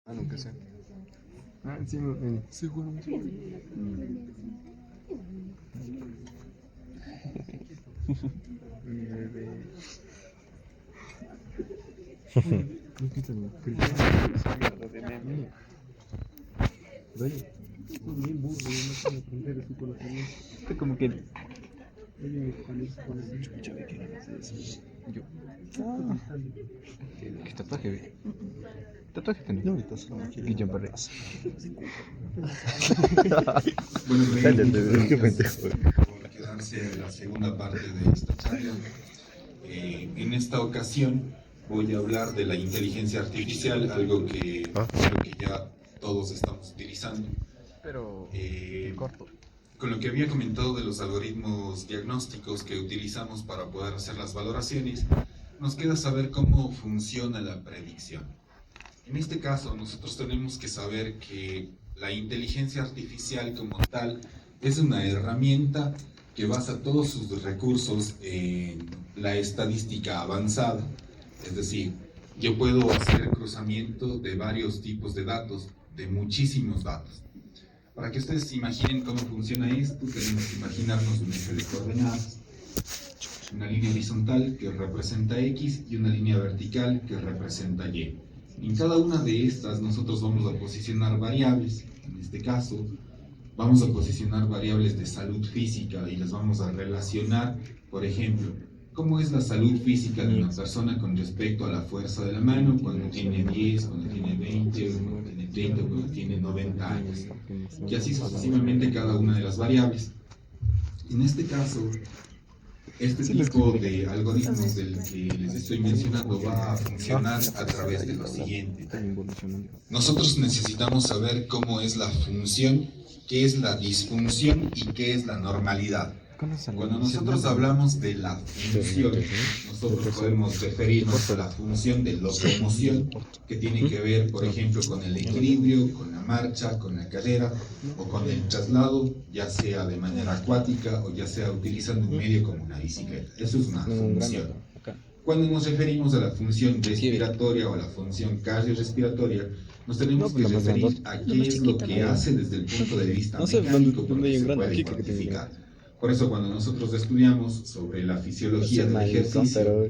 Ah, nunca sé. Ah, sí, seguro. Mi bebé. No quítalo. Dale. Son bien burro, no tiene aprender su conocimiento. Está como que. Oye, ¿cuál es el Chucha, ¿de qué ganas de eso? Yo. ¿Qué tatuaje, ve? Tatuaje tenés. No, ahorita solo me quiero. Guillón Barreras. Bueno, Cállate, qué gracias pendejo. por quedarse en la segunda parte de esta charla. En esta ocasión voy a hablar de la inteligencia artificial, algo que creo que ya todos estamos utilizando. Pero. Corto. Con lo que había comentado de los algoritmos diagnósticos que utilizamos para poder hacer las valoraciones, nos queda saber cómo funciona la predicción. En este caso, nosotros tenemos que saber que la inteligencia artificial como tal es una herramienta que basa todos sus recursos en la estadística avanzada. Es decir, yo puedo hacer cruzamiento de varios tipos de datos, de muchísimos datos. Para que ustedes se imaginen cómo funciona esto, tenemos que imaginarnos un eje de coordenadas, una línea horizontal que representa X y una línea vertical que representa Y. En cada una de estas nosotros vamos a posicionar variables. En este caso, vamos a posicionar variables de salud física y las vamos a relacionar, por ejemplo, cómo es la salud física de una persona con respecto a la fuerza de la mano cuando tiene 10, cuando tiene 20, cuando tiene 30, cuando tiene 90 años. Y así sucesivamente cada una de las variables. En este caso, este tipo de algoritmos del que les estoy mencionando va a funcionar a través de lo siguiente. Nosotros necesitamos saber cómo es la función, qué es la disfunción y qué es la normalidad. Cuando nosotros hablamos de la función, nosotros podemos referirnos a la función de locomoción, que tiene que ver, por ejemplo, con el equilibrio, con la marcha, con la carrera o con el traslado, ya sea de manera acuática o ya sea utilizando un medio como una bicicleta. Eso es una función. Cuando nos referimos a la función respiratoria o a la función cardiorrespiratoria, nos tenemos que referir a qué es lo que hace desde el punto de vista mecánico, porque se puede cuantificar. Por eso cuando nosotros estudiamos sobre la fisiología del ejercicio,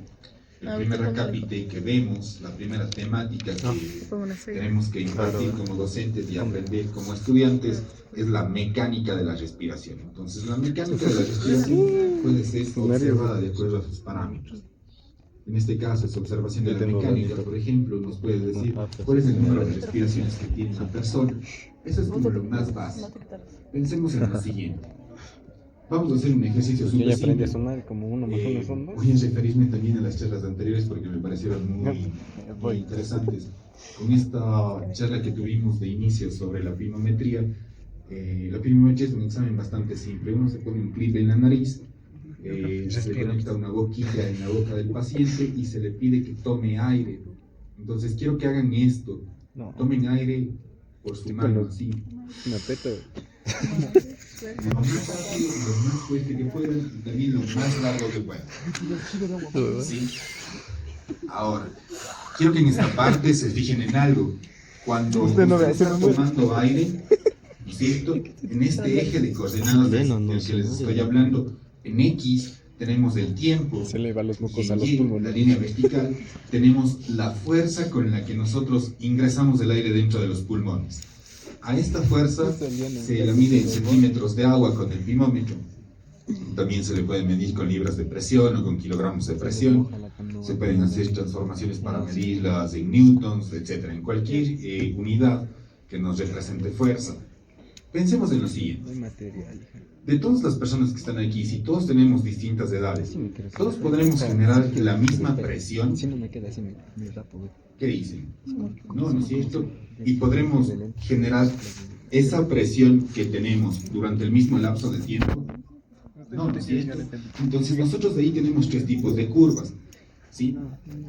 el primer acápite que vemos, la primera temática que tenemos que impartir como docentes y aprender como estudiantes es la mecánica de la respiración. Entonces la mecánica de la respiración puede ser observada de acuerdo a sus parámetros. En este caso, esa observación de la mecánica, por ejemplo, nos puede decir cuál es el número de respiraciones que tiene una persona. Eso es como lo más básico. Pensemos en lo siguiente. Vamos a hacer un ejercicio súper simple. A sonar como uno más uno son dos. Voy a referirme también a las charlas anteriores porque me parecieron muy interesantes. Con esta charla que tuvimos de inicio sobre la pirometría es un examen bastante simple. Uno se pone un clip en la nariz, se le conecta una boquilla en la boca del paciente y se le pide que tome aire. Entonces quiero que hagan esto. Tomen aire por su mano, así. Me apeto. Lo más rápido, lo más fuerte que puedan y también lo más largo que puedan. ¿Sí? Ahora, quiero que en esta parte se fijen en algo. Cuando usted está tomando aire, ¿no es cierto? En este eje de coordenadas del que les estoy hablando, en X tenemos el tiempo, Se le va los mocos y a en los Y, pulmones. la línea vertical, tenemos la fuerza con la que nosotros ingresamos el aire dentro de los pulmones. A esta fuerza se la mide en centímetros de agua con el pimómetro. También se le puede medir con libras de presión o con kilogramos de presión. Se pueden hacer transformaciones para medirlas en newtons, etc. En cualquier unidad que nos represente fuerza. Pensemos en lo siguiente. De todas las personas que están aquí, si todos tenemos distintas edades, todos podremos generar la misma presión. Si no me queda así, me rapo, güey. ¿Qué dicen? No, ¿no es cierto? Y podremos generar esa presión que tenemos durante el mismo lapso de tiempo. No, ¿no es cierto? Entonces nosotros de ahí tenemos tres tipos de curvas, ¿sí?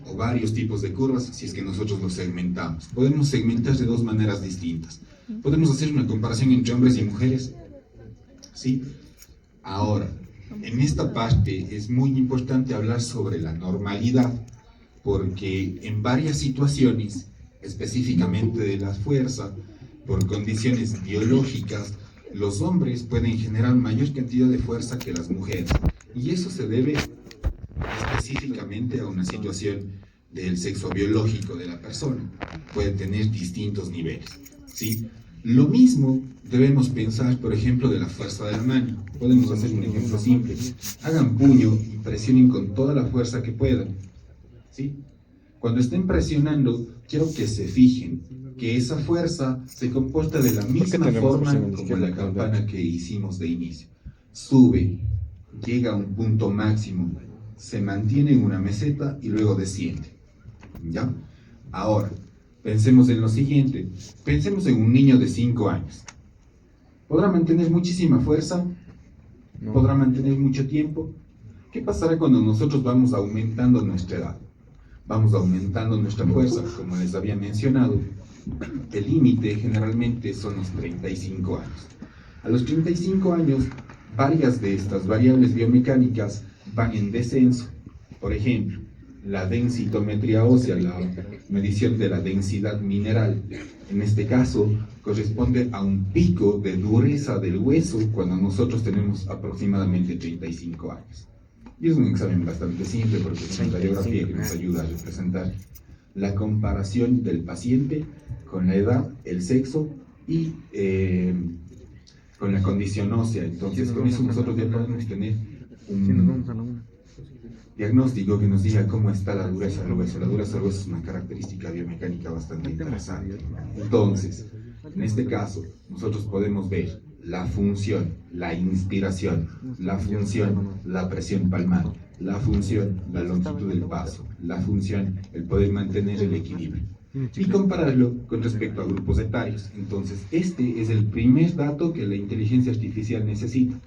O varios tipos de curvas si es que nosotros los segmentamos. Podemos segmentar de dos maneras distintas. Podemos hacer una comparación entre hombres y mujeres, ¿sí? Ahora, en esta parte es muy importante hablar sobre la normalidad, porque en varias situaciones específicamente de la fuerza, por condiciones biológicas, los hombres pueden generar mayor cantidad de fuerza que las mujeres. Y eso se debe específicamente a una situación del sexo biológico de la persona. Puede tener distintos niveles, ¿sí? Lo mismo debemos pensar, por ejemplo, de la fuerza de la mano. Podemos hacer un ejemplo simple. Hagan puño y presionen con toda la fuerza que puedan, ¿sí? Cuando estén presionando, quiero que se fijen que esa fuerza se comporta de la misma tenemos forma opción en la como izquierda la con la campana derecha? que hicimos de inicio. Sube, llega a un punto máximo, se mantiene en una meseta y luego desciende. ¿Ya? Ahora, pensemos en lo siguiente. Pensemos en un niño de 5 años. ¿Podrá mantener muchísima fuerza? No. ¿Podrá mantener mucho tiempo? ¿Qué pasará cuando nosotros vamos aumentando nuestra edad? Vamos aumentando nuestra fuerza, como les había mencionado. El límite generalmente son los 35 años. A los 35 años, varias de estas variables biomecánicas van en descenso. Por ejemplo, la densitometría ósea, la medición de la densidad mineral, en este caso corresponde a un pico de dureza del hueso cuando nosotros tenemos aproximadamente 35 años. Y es un examen bastante simple porque es una radiografía que nos ayuda a representar la comparación del paciente con la edad, el sexo y con la condición ósea. Entonces, con eso nosotros ya podemos tener un diagnóstico que nos diga cómo está la dureza del hueso. La dureza del hueso es una característica biomecánica bastante interesante. Entonces, en este caso, nosotros podemos ver la función, la inspiración, la función, la presión palmar, la función, la longitud del paso, la función, el poder mantener el equilibrio. Y compararlo con respecto a grupos etarios. Entonces, este es el primer dato que la inteligencia artificial necesita.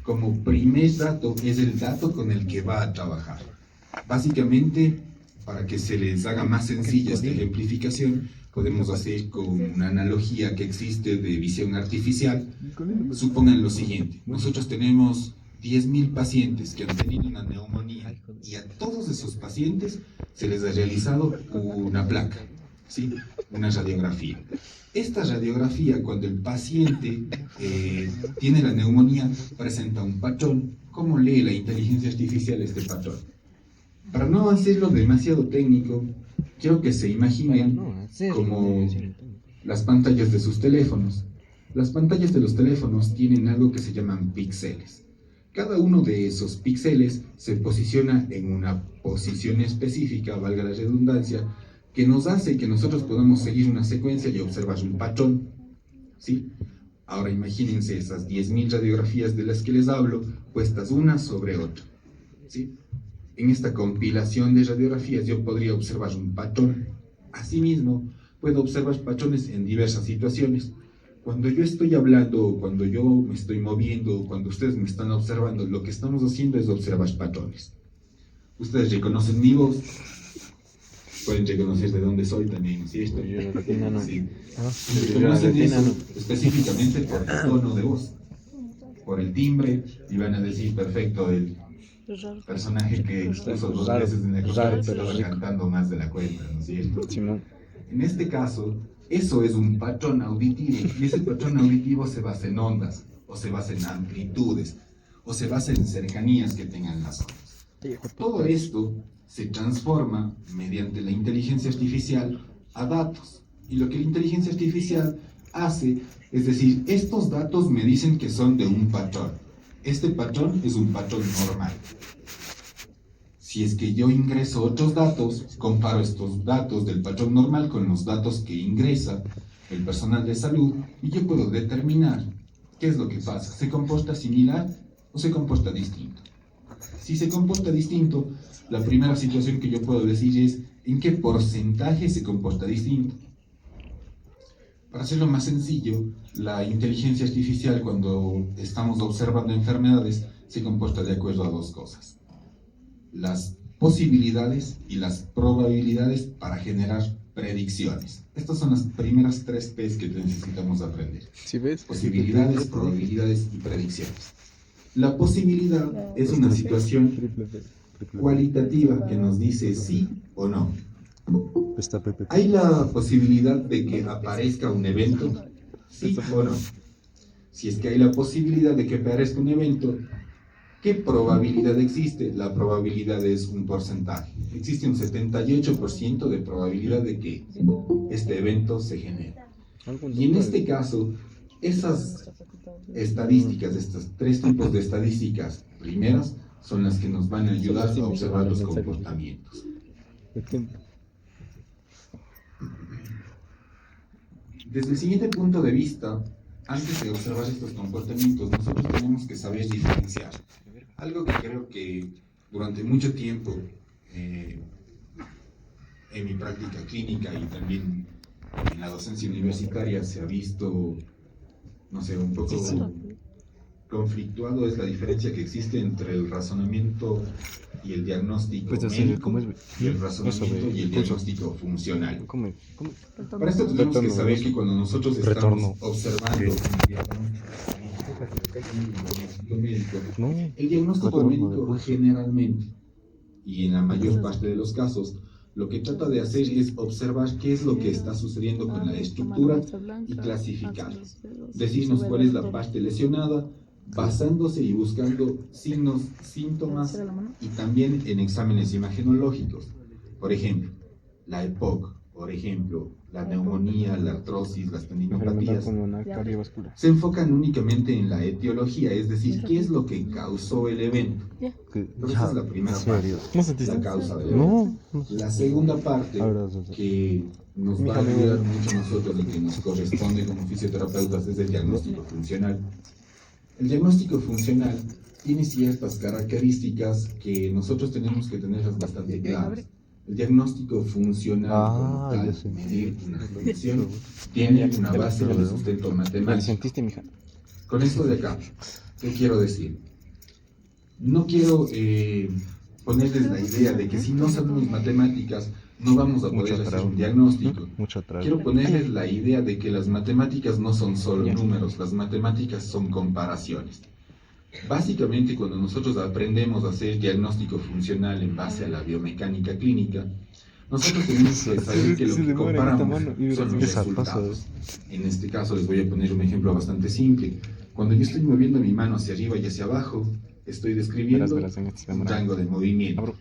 Como primer dato, es el dato con el que va a trabajar. Básicamente, para que se les haga más sencilla esta ejemplificación, podemos hacer con una analogía que existe de visión artificial. Supongan lo siguiente: nosotros tenemos 10.000 pacientes que han tenido una neumonía y a todos esos pacientes se les ha realizado una placa, ¿sí? Una radiografía. Esta radiografía, cuando el paciente tiene la neumonía, presenta un patrón. ¿Cómo lee la inteligencia artificial este patrón? Para no hacerlo demasiado técnico, quiero que se imaginen como las pantallas de sus teléfonos. Las pantallas de los teléfonos tienen algo que se llaman píxeles. Cada uno de esos píxeles se posiciona en una posición específica, valga la redundancia, que nos hace que nosotros podamos seguir una secuencia y observar un patrón, ¿sí? Ahora imagínense esas 10.000 radiografías de las que les hablo, puestas una sobre otra, ¿sí? En esta compilación de radiografías yo podría observar un patrón. Asimismo, puedo observar patrones en diversas situaciones. Cuando yo estoy hablando, cuando yo me estoy moviendo, cuando ustedes me están observando, lo que estamos haciendo es observar patrones. Ustedes reconocen mi voz, pueden reconocer de dónde soy también, ¿sí? Sí. Reconocen eso específicamente por el tono de voz, por el timbre, y van a decir, perfecto, el personaje que expuso 2 veces en el conferencia estaba cantando más de la cuenta, ¿no es cierto? En este caso, eso es un patrón auditivo, y ese patrón auditivo se basa en ondas, o se basa en amplitudes, o se basa en cercanías que tengan las ondas. Todo esto se transforma mediante la inteligencia artificial a datos. Y lo que la inteligencia artificial hace es decir, estos datos me dicen que son de un patrón. Este patrón es un patrón normal. Si es que yo ingreso otros datos, comparo estos datos del patrón normal con los datos que ingresa el personal de salud y yo puedo determinar qué es lo que pasa. ¿Se comporta similar o se comporta distinto? Si se comporta distinto, la primera situación que yo puedo decir es en qué porcentaje se comporta distinto. Para hacerlo más sencillo, la inteligencia artificial cuando estamos observando enfermedades se comporta de acuerdo a 2 cosas: las posibilidades y las probabilidades para generar predicciones. Estas son las primeras 3 P's que necesitamos aprender. ¿Sí ves? Posibilidades, probabilidades y predicciones. La posibilidad es una situación cualitativa que nos dice sí o no. Está Pepe. ¿Hay la posibilidad de que aparezca un evento? ¿Sí o no? Si es que hay la posibilidad de que aparezca un evento, ¿qué probabilidad existe? La probabilidad es un porcentaje. Existe un 78% de probabilidad de que este evento se genere. Y en este caso, esas estadísticas, estos tres tipos de estadísticas primeras, son las que nos van a ayudar a observar los comportamientos. Desde el siguiente punto de vista, antes de observar estos comportamientos, nosotros tenemos que saber diferenciar. Algo que creo que durante mucho tiempo en mi práctica clínica y también en la docencia universitaria se ha visto, no sé, un poco conflictuado, es la diferencia que existe entre el razonamiento y el diagnóstico médico, y el razonamiento y el diagnóstico funcional. Para esto tenemos que saber que cuando nosotros estamos observando un diagnóstico médico, el diagnóstico médico generalmente, y en la mayor parte de los casos, lo que trata de hacer es observar qué es lo que está sucediendo con la estructura y clasificar. Decirnos cuál es la parte lesionada, basándose y buscando signos, síntomas y también en exámenes imagenológicos. Por ejemplo, la EPOC, por ejemplo, la neumonía, la artrosis, las tendinopatías, se enfocan únicamente en la etiología, es decir, qué es lo que causó el evento. Pero esa es la primera parte, la causa del evento. La segunda parte, que nos va a ayudar mucho a nosotros y que nos corresponde como fisioterapeutas, es el diagnóstico funcional. El diagnóstico funcional tiene ciertas características que nosotros tenemos que tenerlas bastante claras. El diagnóstico funcional como tal, medir una función, tiene una base de sustento matemático. Con esto de acá, ¿qué quiero decir? No quiero ponerles la idea de que si no sabemos matemáticas no vamos a poder hacer un diagnóstico. Quiero ponerles la idea de que las matemáticas no son solo números, las matemáticas son comparaciones. Básicamente, cuando nosotros aprendemos a hacer diagnóstico funcional en base a la biomecánica clínica, nosotros tenemos que saber que lo que comparamos son los resultados. En este caso les voy a poner un ejemplo bastante simple. Cuando yo estoy moviendo mi mano hacia arriba y hacia abajo, estoy describiendo un rango de movimiento.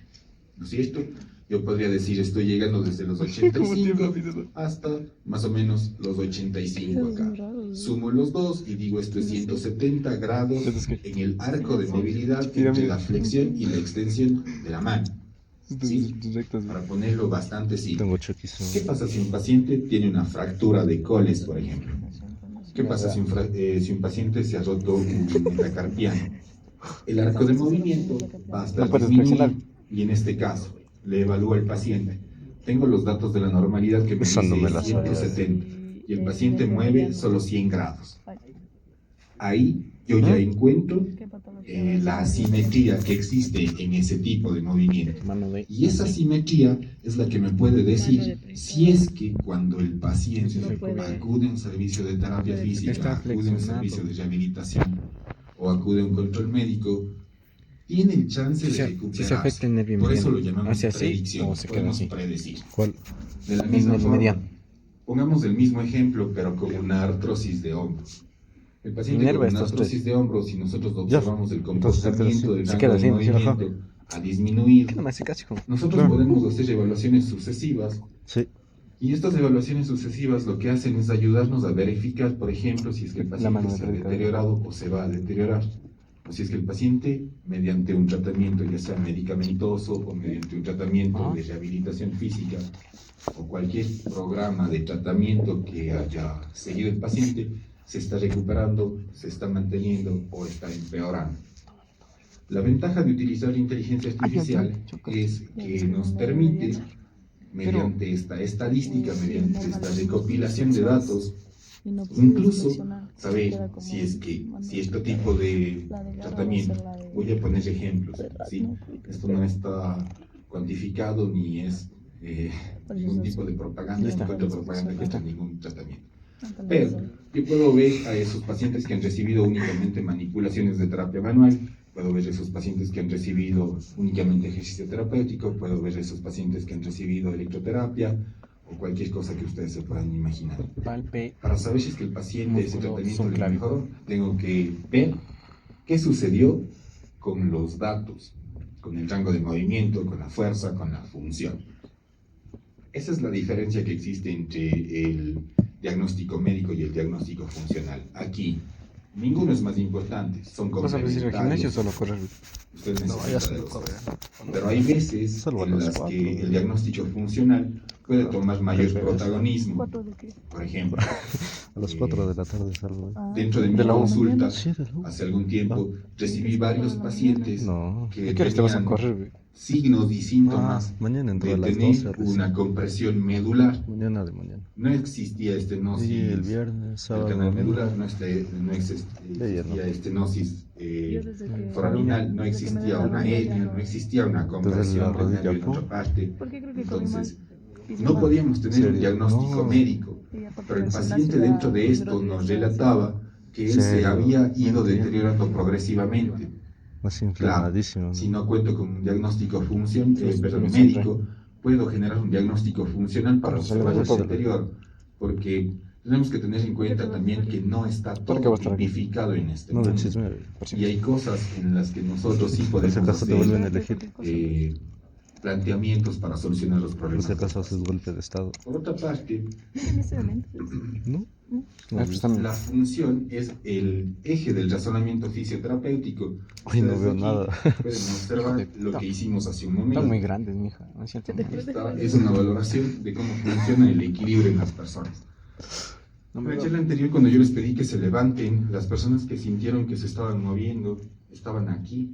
¿No es cierto? Yo podría decir, estoy llegando desde los 85 hasta más o menos los 85 acá. Sumo los dos y digo, esto es 170 grados en el arco de movilidad entre la flexión y la extensión de la mano. ¿Sí? Para ponerlo bastante simple. ¿Qué pasa si un paciente tiene una fractura de coles, por ejemplo? ¿Qué pasa si un paciente se ha roto un metacarpiano? El arco de movimiento va a estar disminuido y en este caso le evalúo al paciente. Tengo los datos de la normalidad que me dice 170 y el paciente mueve solo 100 grados. Ahí yo ya encuentro la asimetría que existe en ese tipo de movimiento. Y esa asimetría es la que me puede decir si es que cuando el paciente acude a un servicio de terapia física, acude a un servicio de rehabilitación o acude a un control médico, tiene el chance de recuperarse. Por eso lo llamamos predicción, podemos predecir. De la misma forma, pongamos el mismo ejemplo, pero con una artrosis de hombro. El paciente con una artrosis de hombro, si nosotros observamos el comportamiento del rango de movimiento a disminuir, nosotros podemos hacer evaluaciones sucesivas. Y estas evaluaciones sucesivas lo que hacen es ayudarnos a verificar, por ejemplo, si es que el paciente se ha deteriorado o se va a deteriorar. O si es que el paciente, mediante un tratamiento, ya sea medicamentoso o mediante un tratamiento de rehabilitación física o cualquier programa de tratamiento que haya seguido el paciente, se está recuperando, se está manteniendo o está empeorando. La ventaja de utilizar la inteligencia artificial es que nos permite, mediante esta estadística, mediante esta recopilación de datos, incluso saber si este tipo de tratamiento, voy a poner ejemplos, ¿sí? Esto no está cuantificado ni es ningún tipo de propaganda, no encuentro propaganda contra ningún tratamiento. Pero yo puedo ver a esos pacientes que han recibido únicamente manipulaciones de terapia manual, Puedo ver esos pacientes que han recibido únicamente ejercicio terapéutico, puedo ver esos pacientes que han recibido electroterapia o cualquier cosa que ustedes se puedan imaginar. Palpe. Para saber si es que el paciente, ese Músculo tratamiento le subclavículo. mejoró, tengo que ver qué sucedió con los datos, con el rango de movimiento, con la fuerza, con la función. Esa es la diferencia que existe entre el diagnóstico médico y el diagnóstico funcional. Aquí, ninguno es más importante, son ¿Vas a decir al gimnasio o complementarios. solo correr? Ustedes No, ya necesitan se de lo los corre. dos. Pero hay veces Solo a en los las cuatro. que el diagnóstico funcional puede tomar mayor protagonismo. ¿Cuatro de qué? Por ejemplo, A las 4 de la tarde salgo. Ah, dentro de mi ¿De la U? consulta, Sí, de la U. hace algún tiempo, recibí varios pacientes No, que ¿a qué hora te vas a tenían correr, güey? signos y síntomas mañana de entre las tener 12 recién. una compresión medular. Mañana de mañana. No existía estenosis Sí, el viernes, del sábado, canal medular, domingo. no existía estenosis yo desde que... foraminal, no desde que me existía da la una rodilla hernia, ya no existía una la compresión del rodilla, nervio en ¿no? otra parte. Porque creo que comí mal. Entonces, Hice no mal. podíamos tener un ¿Serio? diagnóstico No. médico, Y aparte pero el del paciente gimnasio dentro de ya esto los nos días relataba que él se ¿Serio? había ido Mentira. deteriorando progresivamente. Más Claro, inflamadísimo. si no cuento con un diagnóstico perdón, sí, médico, puedo generar un diagnóstico funcional para Pero se observar le el gusta. deterioro, porque tenemos que tener en cuenta también que no está ¿Por qué va a todo estar aquí? tipificado en este No del mundo. chisme, por si Y hay cosas en las que nosotros sí Por si podemos acaso te vuelven a hacer elegir. planteamientos para solucionar los Por problemas. si acaso haces golpe de estado. Por otra parte, ¿No? la función es el eje del razonamiento fisioterapéutico. Ay, no Ustedes veo aquí nada. pueden observar lo que hicimos hace un momento. Están muy grandes, mija. No es cierto. Esta es una valoración de cómo funciona el equilibrio en las personas. No En me la charla anterior, cuando yo les pedí que se levanten, las personas que sintieron que se estaban moviendo estaban aquí,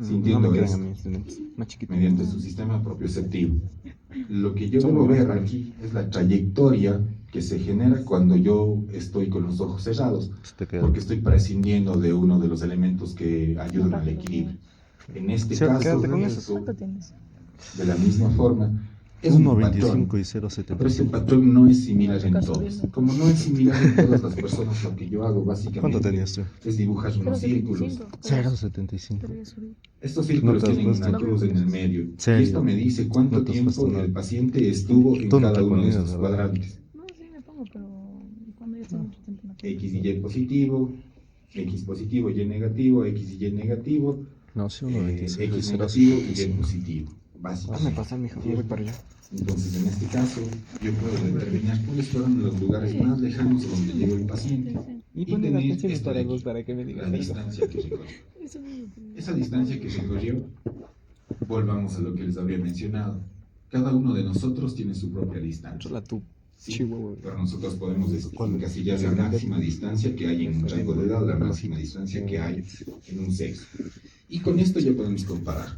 sintiendo no me quedan esto, a mí estudiantes. Más chiquitos. mediante su sistema propioceptivo. Lo que yo Son debo muy ver grandes. aquí es la trayectoria que se genera cuando yo estoy con los ojos cerrados, Se te queda. porque estoy prescindiendo de uno de los elementos que ayudan al equilibrio. En este Sí, caso, quédate con eso. esto, ¿Cuánto tienes? de la misma forma, es un 1.25 patrón. y Pero este 0.75. patrón no es similar en Acá todos. subiendo. Como no es similar en todas las personas, lo que yo hago básicamente ¿Cuánto tenías tú? es dibujar unos círculos. 0.75. Pero ya subí. Estos círculos No te has tienen una puesto. cruz en el medio. ¿Serio? Y esto me dice cuánto No te has tiempo puesto nada. el paciente estuvo en Tú no te cada uno de ponías, estos ¿verdad? cuadrantes. No, sí me pongo, pero cuando ya estoy mucho tiempo en la clínica. X y Y positivo, X positivo, Y negativo, X y Y negativo, No, sí, X 1.25 y negativo y Y 0.75. positivo. Hazme Básicamente. pasar, mija. Yo voy para allá. Entonces, en este caso, yo puedo determinar cuáles fueron los lugares más lejanos a donde llegó el paciente Y y poner las tener canciones esto de para vos, aquí, para que me la digas algo. distancia que recorrió. Eso mismo, pero- Esa distancia que recorrió, volvamos a lo que les había mencionado. Cada uno de nosotros tiene su propia distancia. Controla tu Sí, chihuahua. pero nosotros podemos encasillar la máxima distancia que hay en un rango de edad, la máxima distancia que hay en un sexo. Y con esto ya podemos comparar.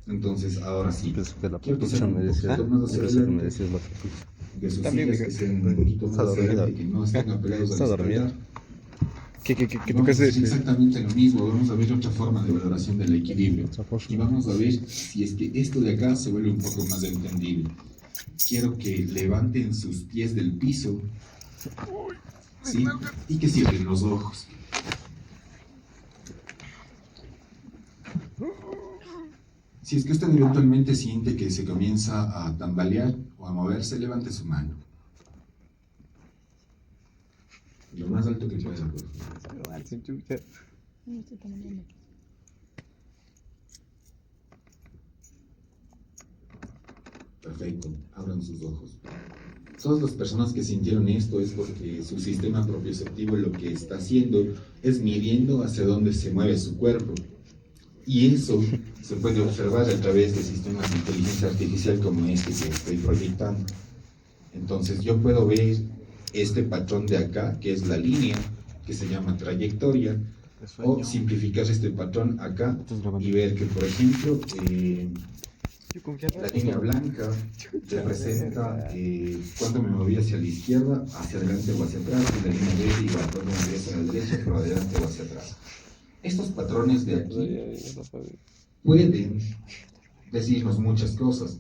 Entonces, ahora sí, Pensé que la quiero que producción sean me un decía. poquito más hacia Pensé que me adelante, decías la producción. de sus También sillas me que sean un poquito más Está hacia dormida. adelante, que no estén apegados Está al dormida. despertar. ¿Qué Vamos tú a qué hacer haces? exactamente lo mismo, vamos a ver otra forma de valoración del equilibrio. Y vamos a ver si es que esto de acá se vuelve un poco más entendible. Quiero que levanten sus pies del piso, ¿sí? Y que cierren los ojos. Si es que usted eventualmente siente que se comienza a tambalear o a moverse, levante su mano. Lo más alto que pueda, por favor. No estoy tan bien. Perfecto, abran sus ojos. Todas las personas que sintieron esto es porque su sistema propioceptivo lo que está haciendo es midiendo hacia dónde se mueve su cuerpo. Y eso se puede observar a través de sistemas de inteligencia artificial como este que estoy proyectando. Entonces yo puedo ver este patrón de acá, que es la línea, que se llama trayectoria, o simplificar este patrón acá y ver que, por ejemplo, la línea blanca representa cuánto me moví hacia la izquierda, hacia adelante o hacia atrás, y la línea verde igual cuánto me moví hacia la derecha, pero adelante o hacia atrás. Estos patrones de aquí pueden decirnos muchas cosas.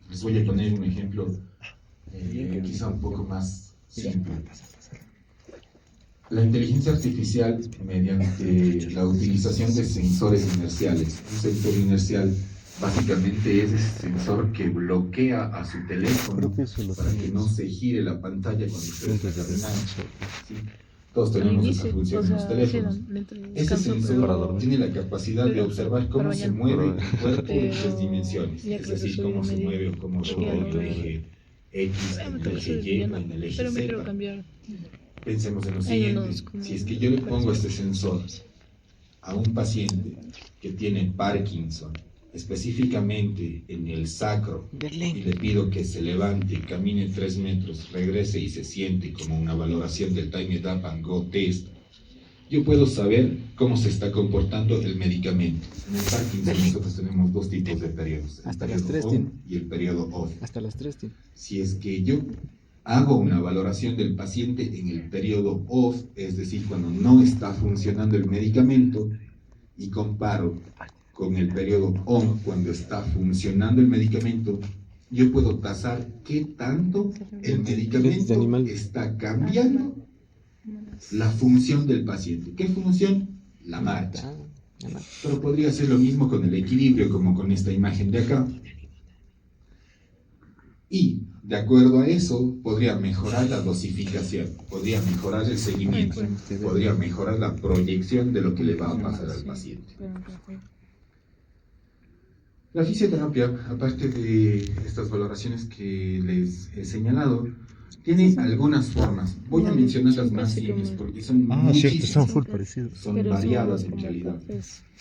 Les voy a poner un ejemplo quizá un poco más simple. La inteligencia artificial mediante la utilización de sensores inerciales. Un sensor inercial básicamente es ese sensor que bloquea a su teléfono Creo que eso lo para que tienes. no se gire la pantalla cuando usted está Antes de caminando. descansar. ¿Sí? Todos Al tenemos esa inicio, función o en los sea, teléfonos. sí, dentro del Ese descanso, sensor para pero, dormir. tiene la capacidad de observar cómo para se mañana. mueve el cuerpo en Pero tres dimensiones, ya es creo que decir, soy cómo se medio- mueve o cómo ya rodea no el lo- eje X, en me el creo que eje soy Y o villana, en el eje pero me quiero Z. cambiar. Pensemos en lo Hay siguiente, unos como- si es que yo le pongo este sensor a un paciente que tiene Parkinson, específicamente en el sacro, y le pido que se levante, camine 3 metros, regrese y se siente como una valoración del Time Up and Go Test, yo puedo saber cómo se está comportando el medicamento. En el Parkinson nosotros tenemos dos tipos de periodos, el Hasta las periodo 3 on tiene. y el periodo off. Hasta las 3 tiene. Si es que yo hago una valoración del paciente en el periodo off, es decir, cuando no está funcionando el medicamento, y comparo con el periodo on, cuando está funcionando el medicamento, yo puedo tasar qué tanto el medicamento está cambiando la función del paciente. ¿Qué función? La marcha. Pero podría ser lo mismo con el equilibrio, como con esta imagen de acá. Y, de acuerdo a eso, podría mejorar la dosificación, podría mejorar el seguimiento, podría mejorar la proyección de lo que le va a pasar al paciente. La fisioterapia, aparte de estas valoraciones que les he señalado, tiene algunas formas. Voy a mencionar las más simples porque son Ah, cierto, son muchísimas, full parecidos. son variadas en realidad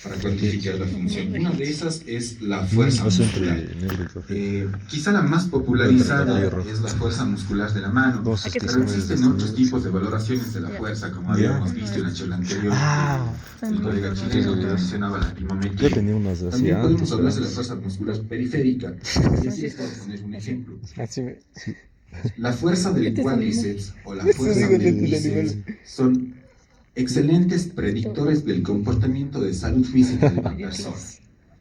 para cuantificar la función. Una de esas es la fuerza Es muscular. entre negro y café. Quizá la más popularizada Hierro. es la fuerza muscular de la mano, Dos pero estaciones existen de otros tipos de valoraciones de la fuerza, como habíamos visto en la charla anterior. El colega chileno que mencionaba la Yo pliometría. tenía unas de así También podemos antes. hablar de la fuerza muscular periférica. Y así es por poner un ejemplo. Así me... La fuerza del cuádriceps o la fuerza Este del es bíceps son excelentes predictores del comportamiento de salud física de una persona.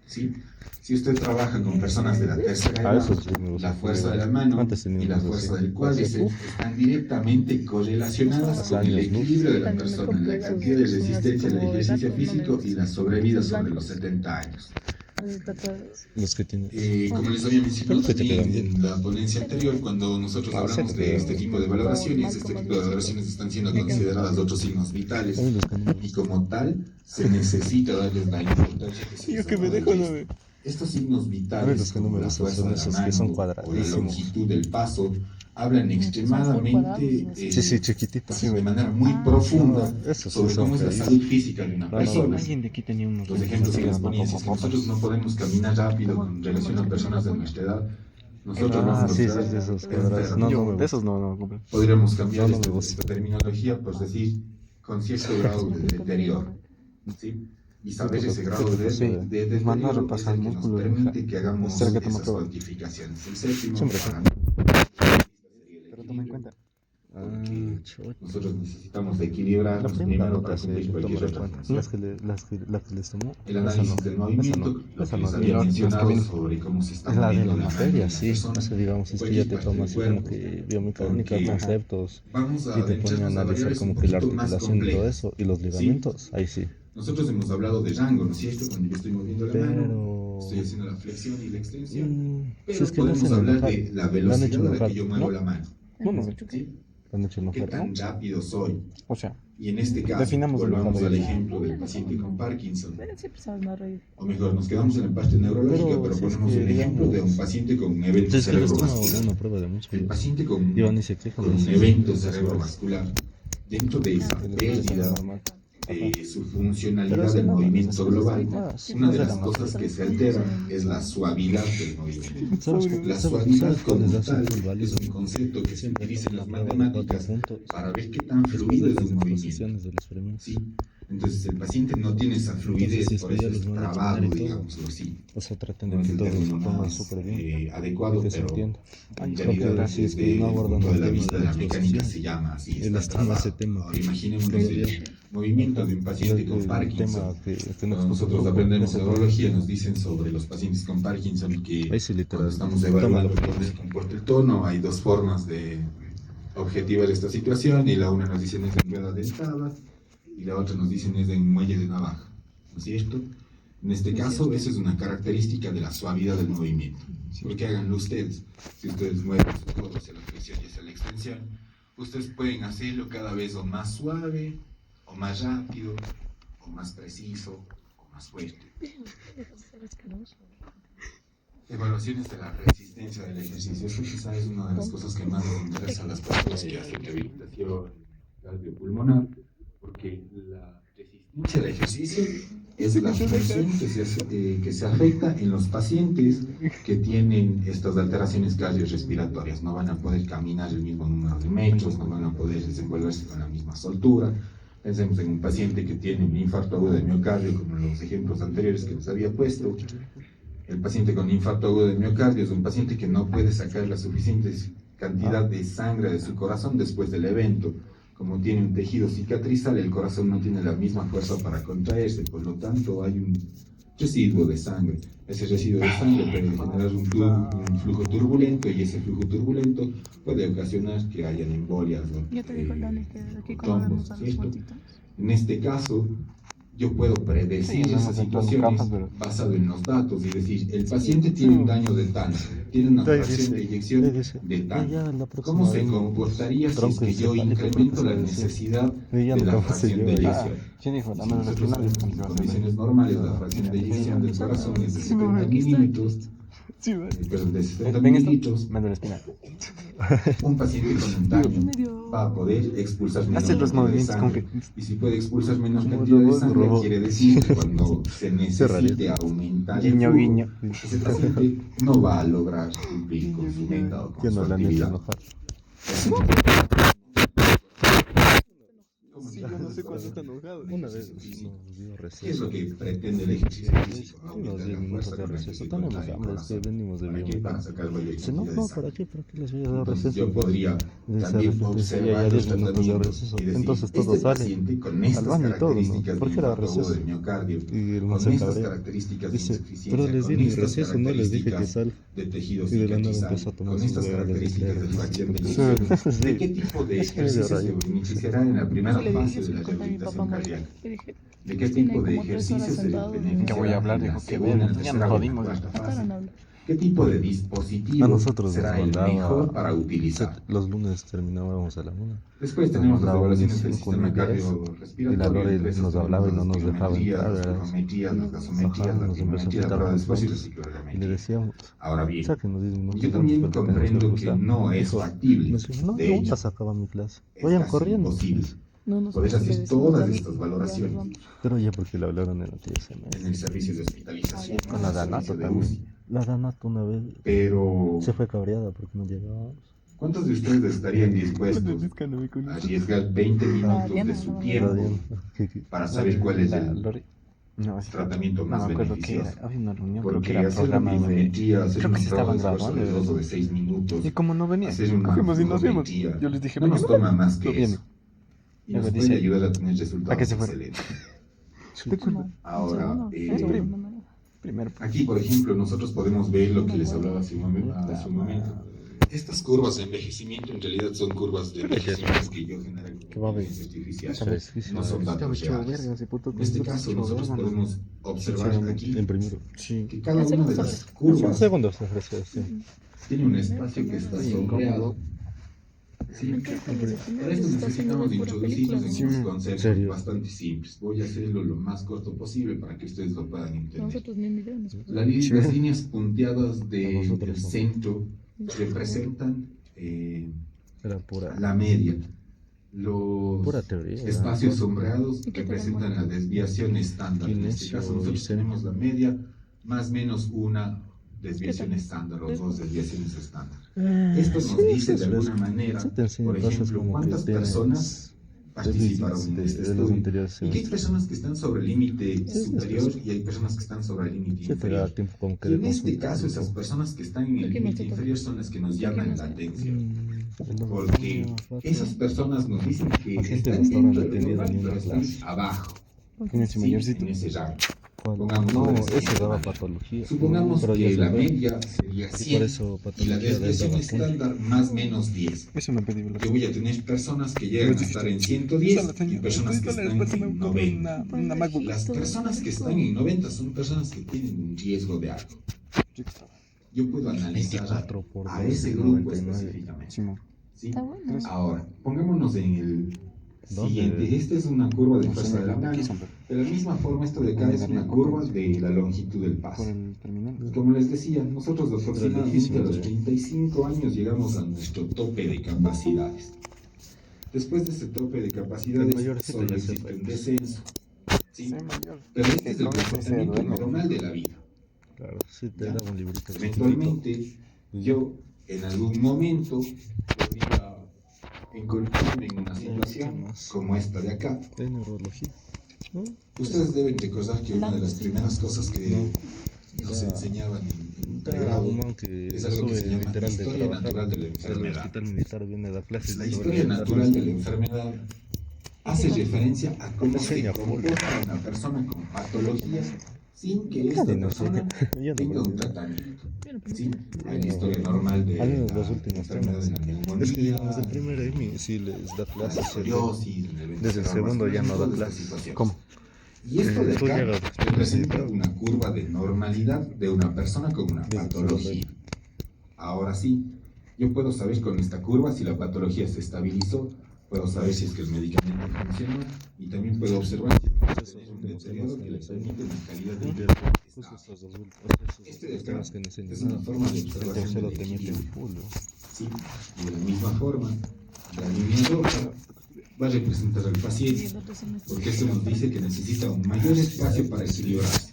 ¿Sí? Si usted trabaja con personas de la tercera Ah, edad, eso sí me gusta. la fuerza de la mano Antes y la teníamos fuerza así. del cuádriceps están directamente correlacionadas con el equilibrio de la persona, la cantidad de resistencia al ejercicio físico y la sobrevida sobre los 70 años. Los que tienen. Como les había mencionado Creo que te también pegan bien. en la ponencia anterior, cuando nosotros hablamos de este tipo de valoraciones, este tipo de valoraciones están siendo consideradas otros signos vitales Ay, los que no. y como tal se necesita darles la importancia que se les da a ellos. Estos signos A ver, vitales, los que no como me la gustan fuerza son de la esos que son mano o la cuadradísimos. longitud del paso, hablan extremadamente Sí, chiquititos. de manera muy profunda Esos sobre son cómo es la feos. salud física de una persona. Alguien de aquí tenía unos... Los ejemplos que les ponía, si es que nosotros no podemos caminar rápido con relación a personas de nuestra edad, nosotros Ah, vamos a sí, estar sí, esos enfermos. cuadrados. No, no me De gustan. esos no compré. Podríamos cambiar No, no me esta gusta. terminología por decir con cierto grado de deterioro, ¿sí? Y saber ese grado de Sí, deterioro manda a es repasar el el que nos músculo, permite que hagamos cerca toma esas prueba. cuantificaciones. El séptimo Siempre. para mí, Pero toma en cuenta. Ah, chuta. nosotros necesitamos equilibrarnos La primero primera para nota se cumplir cualquier toma otra cuenta. función. La que les tomó. El esa análisis no, del esa movimiento, no, lo esa que no. les había Y los que mencionado vienen. sobre cómo se está Es la de moviendo la la mano materia, de la sí. persona. O sea, digamos, es que Cualquier ya te parte del tomas así cuerpo. como que biomecánica, Porque conceptos, Vamos a y te pone a adentrarnos a analizar variables como un que la poquito más articulación y todo complejas. eso, y los ligamentos, ahí sí. Nosotros hemos hablado de rango, ¿no es cierto? Cuando yo estoy moviendo la mano, Pero. estoy haciendo la flexión y la extensión. Si Pero es que lo podemos hacen hablar enojar. de la Lo han velocidad hecho a la enojar, que yo muevo ¿no? la mano. Bueno, ¿Sí? Lo han hecho ¿Qué enojar, tan ¿no? rápido soy? o sea, Y en este caso, Definamos el volvamos enojado. al ejemplo del paciente con Parkinson. Pero siempre sabes más reír. O mejor, nos quedamos en la parte neurológica, Pero pero si es ponemos que, el ejemplo de un digamos, paciente con un evento Es que les toman cerebrovascular. una prueba de El músculos. paciente con Y van y se quejan. un de eso. evento cerebrovascular, dentro de esa Y les parece pérdida normal. de su Pero funcionalidad sí, del no, movimiento global, sí, una de no las sé, cosas que se alteran es la suavidad del movimiento. ¿Sabes La sabes suavidad cuál como es la tal full válido? es un concepto que se Siempre utiliza en las hacen la prueba de matemáticas 4 puntos para ver qué tan después fluido de es las un movimiento. exposiciones del experimento. ¿Sí? Entonces el paciente no tiene esa fluidez, Entonces, si es por que eso ya es los van a trabado, examinar y todo, digámoslo así. O sea, traten No de es que el todo se término ponga más súper bien. adecuado, que se pero entienda. en Creo que realidad si es que desde no el abordan punto de el la tema vista de de la la mecánica exposición, se llama así, él está está en ese trabado. tema. Ahora imaginémonos Pero el ya. movimiento de un paciente con El Parkinson. tema que no Cuando nosotros aprendemos neurología nos dicen sobre los pacientes con Parkinson que ahí sí, literal. cuando estamos Tómalo. evaluando cómo se comporta el tono hay dos formas de objetiva esta situación y la una nos dicen es en rueda dentada y la otra nos dicen es en muelle de navaja, ¿no es cierto? En este caso, eso es una característica de la suavidad del movimiento. Porque háganlo ustedes. Si ustedes mueven sus codos hacia la flexión y hacia la extensión, ustedes pueden hacerlo cada vez o más suave, o más rápido, o más preciso, o más fuerte. Evaluaciones de la resistencia del ejercicio. Esto quizá es una de las cosas que más nos interesa a las personas que hacen rehabilitación cardiopulmonar, porque la resistencia del ejercicio es la función que se afecta en los pacientes que tienen estas alteraciones cardiorrespiratorias. No van a poder caminar el mismo número de metros, no van a poder desenvolverse con la misma soltura. Pensemos en un paciente que tiene un infarto agudo de miocardio, como en los ejemplos anteriores que les había puesto. El paciente con infarto agudo de miocardio es un paciente que no puede sacar la suficiente cantidad de sangre de su corazón después del evento. Como tiene un tejido cicatrizal, el corazón no tiene la misma fuerza para contraerse, por lo tanto hay un residuo de sangre. Ese residuo de sangre puede generar un flujo turbulento y ese flujo turbulento puede ocasionar que hayan embolias, ¿no? Ya te dijo el Dani que aquí trombos, cuando vamos a los ¿cierto? puntitos. En este caso, yo puedo predecir esas situaciones basado en los datos y decir, el paciente tiene un daño de tanto, tiene una fracción de eyección de tanto. ¿Cómo se comportaría si es que yo incremento la necesidad de la fracción de eyección? ¿Quién dijo? La Nosotros espinal. en condiciones normales, la fracción de eyección del corazón es de 70 mililitros, perdón, de 70 ¿Ven esto? mililitros. Médula espinal. Un paciente con un daño va a poder expulsar menos Hace los cantidad de movimientos como sangre. que... Y si puede expulsar menos cantidad de sangre, quiere decir que cuando se necesite rarito. aumentar el Guiño, flujo, guiño. ese paciente no va a lograr cumplir con su meta o con ¿Quién su no la han hecho actividad. enojar? Sí, yo no sé cuándo está enojado. Una vez nos dio ¿Qué es lo receso. que pretende el ejercicio físico? Unos Aumentar 10 la minutos fuerza de con la que receso. se Tenemos contrae el hambre, es que corazón. venimos de ¿Para qué? bien. Para sacar mayor Dice, no, cantidad de no, sangre. ¿para qué? ¿Para qué les voy a dar Entonces receso? yo podría Dice, también ya observar 10 los minutos de tratamientos receso. y decir, Entonces todo este sale paciente con al estas baño y todo, ¿no? características ¿Por de qué era infarto agudo receso? de miocardio, Y el con man se estas cabrea. características de Dice, insuficiencia, pero les di con mi estas receso, no les dije que características sal. de tejido Y de la nada cicatrizal, empezó a tomar con sus estas huevadas de características de esclerosis. fracción de Sí. eyección, ¿de Sí. qué tipo de Es medio ejercicio se raro. beneficiará en la primera Yo le fase dije, de se la lo conté a mi rehabilitación papá muy cardíaca? Le dije, ¿De qué tiene tipo de como 3 horas ejercicio se sentado. beneficiará Que voy a hablar, en la dijo, que segunda, ven, ya tercera nos o jodimos. cuarta hasta fase? ahora no habla. ¿Qué tipo de A dispositivo nosotros nos será el mandaba- mejor para utilizar? Los lunes terminábamos a la 1. Después nos tenemos las mandaba un evaluaciones del 15 sistema con inglés, cardiorrespiratorio. y la Lore entre esas nos hablaba y no tenemos nos las dejaba espirometrías, entrar, las ¿verdad? spirometrías, las gasometrías, Ajá, la nos empezó a pirometría, la quitar prueba de los esfuerzo y la puntos. Y le cicloergometría. decíamos, Ahora bien, sáquenos 10 minutos. yo también porque tenemos comprendo que que gustar. no es Dijo, factible. nos dijo, no, De yo hecho, ya sacaba mi clase. es Vayan casi corriendo. imposible No, poder nosotros hacer le decimos, todas Dani, estas ya valoraciones nos vamos. Pero ya porque le hablaron en la TSM. en el servicio de hospitalización, Con la en el Danato servicio de también. UCI. La Danato una vez Pero, se fue cabreada porque no llegábamos. ¿cuántos de ustedes estarían dispuestos a arriesgar 20 minutos Diana, de su no, tiempo Que para saber cuál es el No, sí. tratamiento No más me acuerdo que beneficioso? era. Había una reunión, creo que Porque era hacer una programa de... biometría, hacer Creo que un se trabajo de estaban esfuerzo de grabando. 2 o de 6 minutos, Y como no venía, hacer una cogimos y nos vimos. fluometría, Yo les dije, no nos venga, toma más que no viene. eso. Y Luego nos dice, puede ayudar a tener resultados ¿para qué se fueron? excelentes. No, Ahora, un segundo, eh, un segundo, no, no. Primero. Aquí, por ejemplo, nosotros podemos ver lo que les hablaba hace un momento. Estas curvas de envejecimiento en realidad son curvas de envejecimiento que yo genero Que va a con ver. inteligencia artificial. ¿Sabes? No son datos reales. En este caso, nosotros podemos observar aquí En primero. Sí. que cada una de las Un curvas segundo se ofrece así. tiene un espacio que está sombreado. Sí. Para esto necesitamos introducirnos en unos conceptos ¿Serio? bastante simples. Voy a hacerlo lo más corto posible para que ustedes lo puedan entender. Nosotros ni video nos pusimos. Las líneas punteadas A del nosotros no. centro representan Era pura. la media. Los Pura teoría, ¿verdad? espacios sombreados ¿Y qué representan la desviación estándar. En este Inicio caso y nosotros centro. tenemos la media más menos una desviación ¿Qué tal? estándar o dos desviaciones estándar. Ah, Esto nos sí, dice de eso alguna es- manera, eso te enseña por cosas ejemplo, como que cuántas tienes personas participaron en este de los estudio. anteriores Y que hay semestres. personas que están sobre el límite Sí, superior sí. y hay personas que están sobre el límite Sí, te da inferior. tiempo como que Y de en este consultar, caso, ¿no? esas personas que están en el ¿Por qué no límite te inferior son las que nos ¿Por qué llaman no la sé? atención. Porque Porque esas personas nos dicen que Paciente están hasta ahora dentro no del tenía lugar, ni pero una están clase. abajo, ¿Quién es el sí, mayorcito? en ese rango. ¿Cuál? Pongamos No, de la ese siguiente daba manera. patología. Supongamos Pero ya que se la ve. media sería Y por 100 eso y la patología del desviación daba estándar más o menos 10. Eso me pedí, Yo voy a tener personas que llegan a estar en 110 y personas que están en 90. Una MacBook. Las personas que están en 90 son personas que tienen un riesgo de algo. Yo puedo analizar 24 por a 2, ese grupo 99. específicamente. Simón. ¿Sí? Está bueno. Ahora, pongámonos en el ¿Dónde? siguiente. Esta es una curva de No sé, fuerza de la mano. aquí son, pero De la misma forma, esto de acá es una curva de la longitud del paso. por el terminal. Y como les decía, nosotros aproximadamente lejísimo, a los ¿eh? 35 años llegamos a nuestro tope de capacidades. Después de ese tope de El capacidades, mayorcito solo ya existe sepa. un descenso. ¿Sí? Soy mayor. Pero este es el Entonces, comportamiento duerme. normal de la vida. Claro, sí te Ya. daba un librito chiquitito. Eventualmente, yo en algún momento podría encontrarme en una situación como esta de acá. De neurología. ¿No? Ustedes deben recordar que una de las primeras cosas que nos Ya. enseñaban en Era pregrado un man que es algo que se sube llama literal de historia trabajar natural de la del enfermedad. hospital militar, viene a dar clases La sobre historia la natural de la enfermedad hace referencia a cómo se Enseña, comporta una persona con patologías sin que esta Sí, no sé. persona Yo no tenga un creo. tratamiento. Bueno, pero Sí, hay la historia normal de Al menos la los últimos enfermedad temas. de la Es que neumonía, digamos, del primer EMI sí les da la clases. escoliosis, Desde el segundo ya no da todas estas clases. situaciones. ¿Cómo? Y esto de Tú acá llegas, representa sí, una curva de normalidad de una persona con una Desde el patología. Ahora sí, yo puedo saber con esta curva si la patología se estabilizó, puedo saber si es que el medicamento funcionó y también puedo observar si es un deterioro que le permite una calidad de vida Justo estable. estos dos últimos, Este de acá temas que no enseñan es una nada. forma de El observación tercero del te mete equilibrio. un pulo. Sí, de la misma forma, la línea roja va a representar al paciente, porque esto nos dice que necesita un mayor espacio para equilibrarse.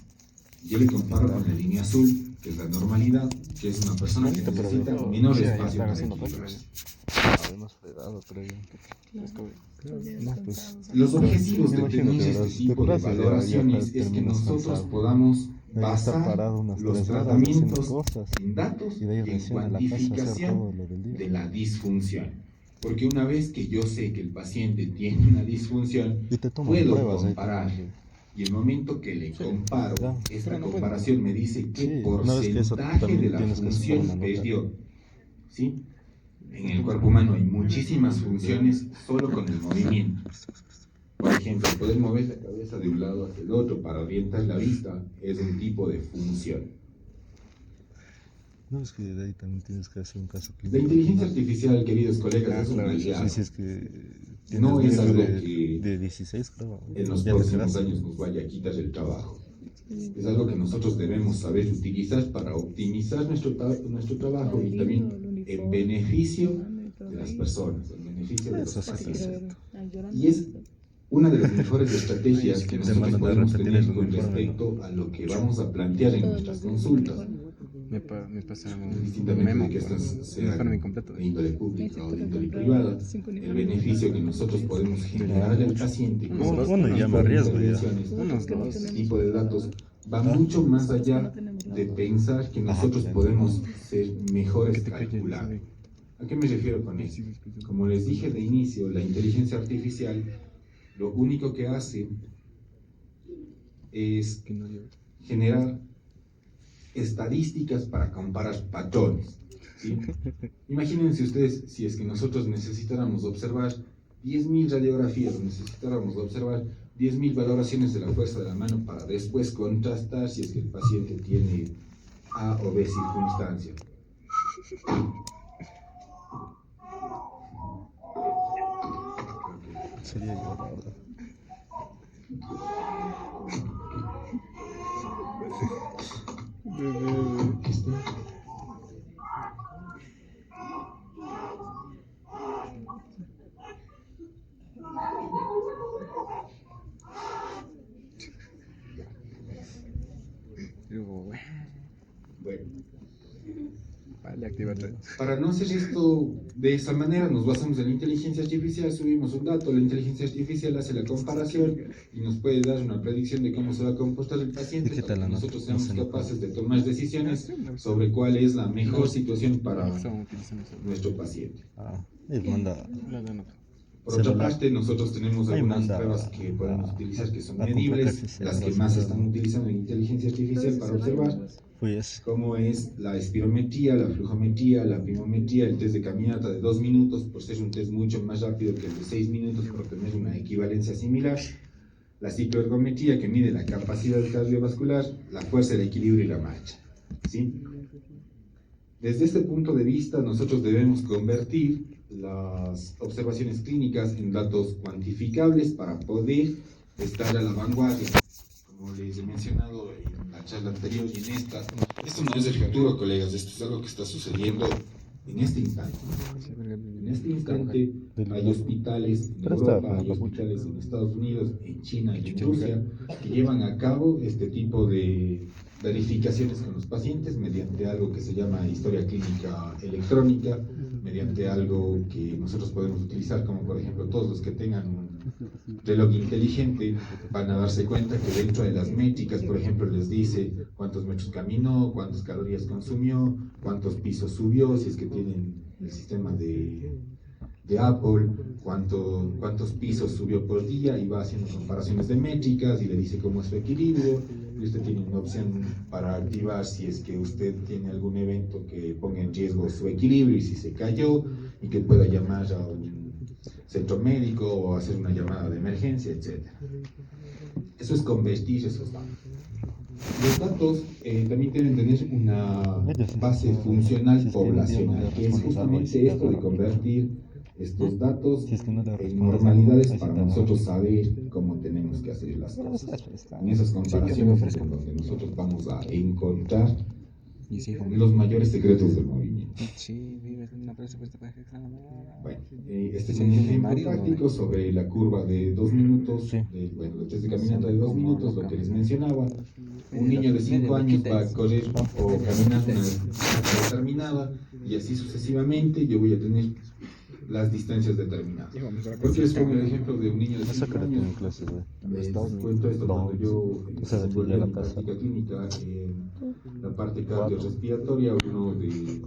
Yo le comparo con la línea azul, que es la normalidad, que es una persona que Bonito, pero necesita veo- menor ya espacio están para haciendo equilibrarse. Además, fregado, creo yo. No, pues, Los objetivos Me de imagino tener que este verás, tipo te de clases ya valoraciones es que terminas nosotros cansado. podamos De estar basar parado unas los 3 horas haciendo tratamientos cosas. en datos Y de ahí y en recién a la casa hacer cuantificación todo lo del de día. la disfunción. Porque una vez que yo sé que el paciente tiene una disfunción, Y te toman puedo pruebas ahí comparar. también. Y el momento que le comparo, claro. esta Pero no puede. comparación me dice qué Sí, una vez que eso porcentaje también de la tienes que sacar función una nota. perdió. ¿Sí? En el cuerpo humano hay muchísimas funciones solo con el movimiento. Por ejemplo, poder mover la cabeza de un lado hacia el otro para orientar la vista es un tipo de función. No, es que de ahí también tienes que hacer un caso La clínico. inteligencia artificial, queridos colegas, es un Claro, aliado. sí, es que tienes No es niños algo de, que de 16, creo. En los ya te próximos quedas. años nos vaya a quitar el trabajo. Es algo que nosotros debemos saber utilizar para optimizar nuestro trabajo y también en beneficio de las personas, en beneficio de los Eso sí, pacientes. sí. Y es una de las mejores estrategias que Te nosotros mandan a podemos repetir tener el con uniforme, respecto a lo que vamos a plantear en nuestras consultas, Me pasaron un indistintamente memo de que por estas un sean informe incompleto. de índole pública o de índole privada, el beneficio que nosotros podemos generarle al paciente con Unos dos, este uno ya tipo me de arriesgo ya. intervenciones, Unos dos. este tipo de datos va mucho más allá de pensar que nosotros podemos ser mejores calculando. ¿A qué me refiero con esto? Como les dije de inicio, la inteligencia artificial lo único que hace es generar estadísticas para comparar patrones. ¿Sí? Imagínense ustedes si es que nosotros necesitáramos observar 10.000 radiografías, necesitáramos observar 10.000 valoraciones de la fuerza de la mano para después contrastar si es que el paciente tiene A o B circunstancia. Sería yo, la verdad. Bueno, Vale, activarte. para no hacer esto de esa manera, nos basamos en la inteligencia artificial, subimos un dato, la inteligencia artificial hace la comparación y nos puede dar una predicción de cómo se va a comportar el paciente ¿Y qué tal para que la nota? nosotros No seamos se nota. capaces de tomar decisiones sobre cuál es la mejor situación para Estaban utilizando eso. nuestro paciente. Ah, y manda. No. Por otra Celular. parte, nosotros tenemos Ahí algunas manda pruebas que podemos utilizar que son a medibles, comprar las que casi más se celular. están utilizando en inteligencia artificial para observar, Fui ese. como es la espirometría, la flujometría, la pimometría, el test de caminata de 2 minutos, por ser un test mucho más rápido que el de 6 minutos, por tener una equivalencia similar, la cicloergometría, que mide la capacidad cardiovascular, la fuerza, el equilibrio y la marcha. ¿Sí? Desde este punto de vista, nosotros debemos convertir las observaciones clínicas en datos cuantificables para poder estar a la vanguardia. Como les he mencionado en la charla anterior y en esta, esto no es el futuro, colegas, esto es algo que está sucediendo en este instante. En este instante hay hospitales en Europa, hay hospitales en Estados Unidos, en China y en Rusia que llevan a cabo este tipo de verificaciones con los pacientes mediante algo que se llama historia clínica electrónica, mediante algo que nosotros podemos utilizar, como por ejemplo todos los que tengan un reloj inteligente van a darse cuenta que dentro de las métricas, por ejemplo, les dice cuántos metros caminó, cuántas calorías consumió, cuántos pisos subió, si es que tienen el sistema de Apple, cuántos pisos subió por día, y va haciendo comparaciones de métricas y le dice cómo es su equilibrio. Y usted tiene una opción para activar si es que usted tiene algún evento que ponga en riesgo su equilibrio y si se cayó, y que pueda llamar a un centro médico o hacer una llamada de emergencia, etc. Eso es convertir esos datos. Los datos también deben tener una base funcional poblacional, que es justamente esto de convertir estos datos en normalidades para nosotros saber cómo tenemos que hacer las cosas. En esas comparaciones es en donde nosotros vamos a encontrar los mayores secretos del movimiento. Bueno, este es un ejemplo práctico sobre la curva de 2 minutos, bueno, el test de caminata de 2 minutos, lo que les mencionaba. Un niño de 5 años va a correr o caminar una distancia determinada y así sucesivamente yo voy a tener las distancias determinadas. Porque les pongo el ejemplo de un niño de 5 años. Les cuento esto cuando yo desenvolví mi práctica clínica en la parte cardiorrespiratoria. Uno de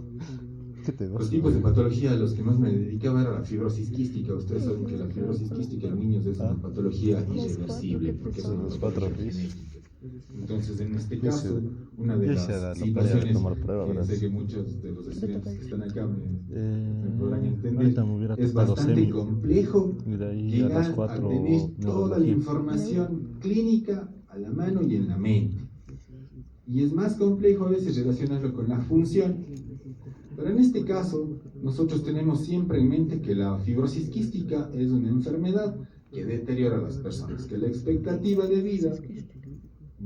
los tipos de patología a los que más me dedicaba era la fibrosis quística. Ustedes saben que la fibrosis quística en niños es una patología irreversible porque es una patología genética. Entonces, en este caso, una de las situaciones que sé que muchos de los estudiantes que están acá me podrán entender, es bastante complejo llegar a tener toda la información clínica a la mano y en la mente. Y es más complejo a veces relacionarlo con la función. Pero en este caso, nosotros tenemos siempre en mente que la fibrosis quística es una enfermedad que deteriora a las personas, que la expectativa de vida,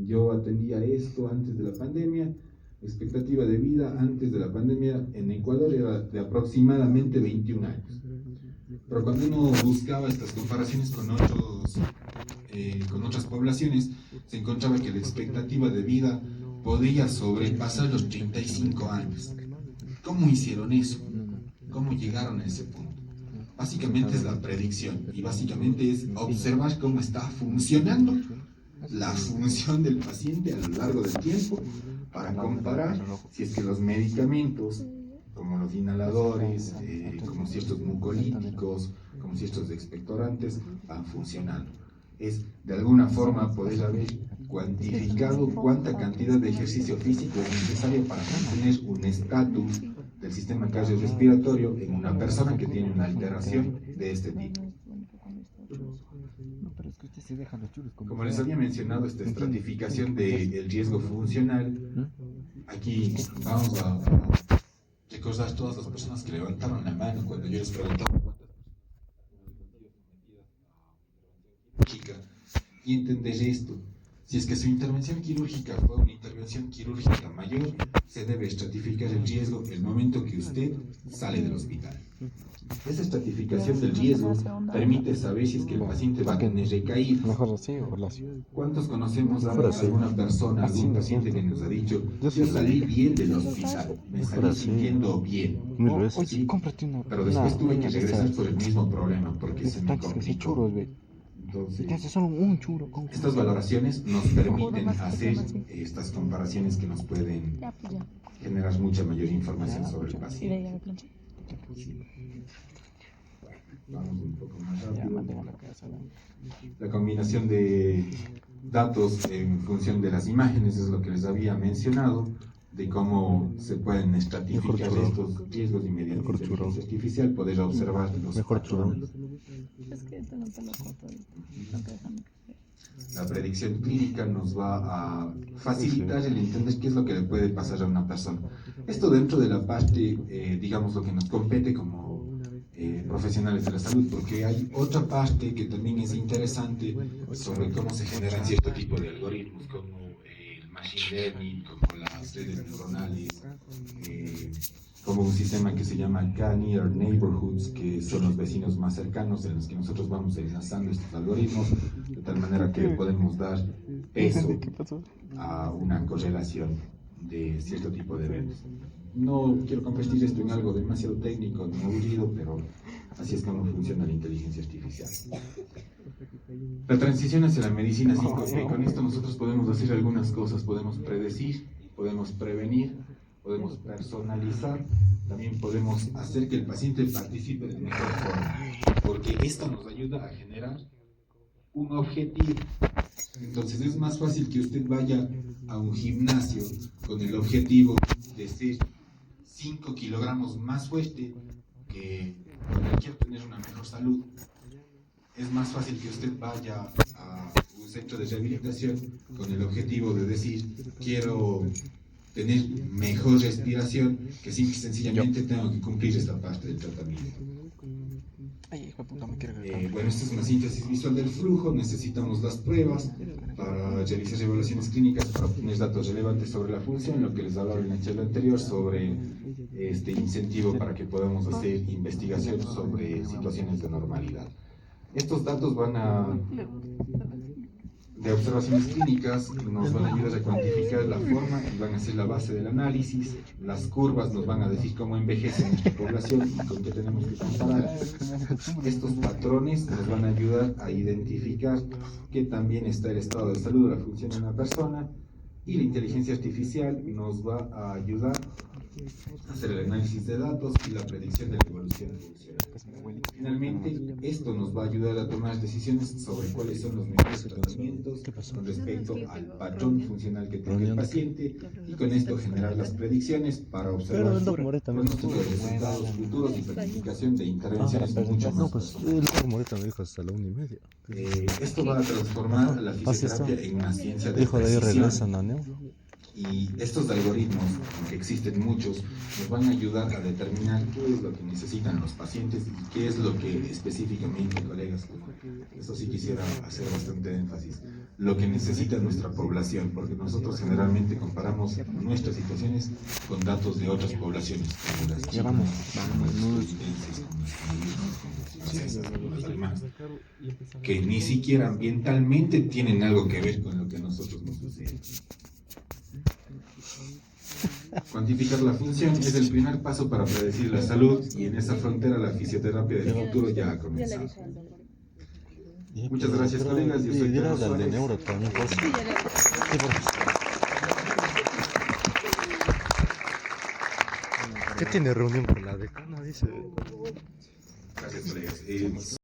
yo atendía esto antes de la pandemia, expectativa de vida antes de la pandemia en Ecuador era de aproximadamente 21 años. Pero cuando uno buscaba estas comparaciones con otras poblaciones, se encontraba que la expectativa de vida podía sobrepasar los 35 años. ¿Cómo hicieron eso? ¿Cómo llegaron a ese punto? Básicamente es la predicción y básicamente es observar cómo está funcionando la función del paciente a lo largo del tiempo para comparar si es que los medicamentos como los inhaladores, como ciertos mucolíticos, como ciertos expectorantes van funcionando. Es de alguna forma poder haber cuantificado cuánta cantidad de ejercicio físico es necesario para mantener un estatus del sistema cardiorrespiratorio en una persona que tiene una alteración de este tipo. Como les había mencionado, esta estratificación del riesgo funcional, aquí vamos a recordar todas las personas que levantaron la mano cuando yo les preguntaba y entender esto. Si es que su intervención quirúrgica fue una intervención quirúrgica mayor, se debe estratificar el riesgo el momento que usted sale del hospital. Esa estratificación del riesgo permite saber si es que el paciente va a tener recaídas. ¿Cuántos conocemos a alguna persona, algún paciente que nos ha dicho, yo salí bien del hospital, me salí sintiendo bien, ¿sí? Pero después tuve que regresar por el mismo problema porque se me complicó? Entonces, estas valoraciones nos permiten hacer estas comparaciones que nos pueden generar mucha mayor información sobre el paciente. Vamos un poco más Ya rápido. mantengo la cabeza. La combinación de datos en función de las imágenes es lo que les había mencionado, de cómo se pueden estratificar Mejor churro. estos riesgos y mediante Mejor churro. inteligencia artificial poder observar los Mejor churro. patrones. Es que tengo el pelo corto ahorita. Tengo que dejarme crecer. La predicción clínica nos va a facilitar el entender qué es lo que le puede pasar a una persona. Esto dentro de la parte, digamos, lo que nos compete como profesionales de la salud, porque hay otra parte que también es interesante sobre cómo se generan cierto tipo de algoritmos, como el machine learning, como las redes neuronales, como un sistema que se llama K-Near Neighborhoods, que son los vecinos más cercanos en los que nosotros vamos enlazando estos algoritmos, de tal manera que podemos dar peso ¿Qué pasó? a una correlación de cierto tipo de eventos. No quiero convertir esto en algo demasiado técnico ni aburrido, pero así es como funciona la inteligencia artificial. La transición hacia la medicina 5G, con esto nosotros podemos hacer algunas cosas, podemos predecir, podemos prevenir, podemos personalizar, también podemos hacer que el paciente participe de mejor forma, porque esto nos ayuda a generar un objetivo. Entonces es más fácil que usted vaya a un gimnasio con el objetivo de ser 5 kilogramos más fuerte que porque quiere tener una mejor salud. Es más fácil que usted vaya a un centro de rehabilitación con el objetivo de decir quiero tener mejor respiración, que simple y sencillamente tengo que cumplir esta parte del tratamiento. Ay, hijo de puta, me quiere gritar. Bueno, esta es una síntesis visual del flujo. Necesitamos las pruebas para realizar evaluaciones clínicas para obtener datos relevantes sobre la función, lo que les hablaba en la charla anterior sobre este incentivo para que podamos hacer investigación sobre situaciones de normalidad. Estos datos de observaciones clínicas nos van a ayudar a cuantificar la forma y van a ser la base del análisis. Las curvas nos van a decir cómo envejece nuestra población y con qué tenemos que comparar. Estos patrones nos van a ayudar a identificar que también está el estado de salud o la función de una persona, y la inteligencia artificial nos va a ayudar a hacer el análisis de datos y la predicción de la evolución funcional. Finalmente, esto nos va a ayudar a tomar decisiones sobre cuáles son los mejores tratamientos con respecto al patrón funcional que tenga el paciente, y con esto generar las predicciones para observar Pero el Doc Moreta me dijo, pronósticos de resultados futuros y planificación de intervenciones mucho no, más pues personales. el Doc Moreta me dijo hasta la 1:30. Esto va a transformar la fisioterapia en una ciencia de Dijo de ahí precisión. regresan a Neo. Y estos algoritmos, aunque existen muchos, nos van a ayudar a determinar qué es lo que necesitan los pacientes y qué es lo que específicamente, colegas, eso sí quisiera hacer bastante énfasis, lo que necesita nuestra población, porque nosotros generalmente comparamos nuestras situaciones con datos de otras poblaciones, como las chinas, como las estadounidenses, como las canadienses, como las francesas, como las alemanas, que ni siquiera ambientalmente tienen algo que ver con lo que a nosotros nos sucede. Cuantificar la función es el primer paso para predecir la salud, y en esa frontera la fisioterapia del futuro ya ha comenzado. Muchas gracias, colegas. Yo soy Dile Carlos al de Suárez. Neuro también, por favor. Sí, por favor. ¿Qué tiene reunión con la decana? Dice. Gracias, colegas.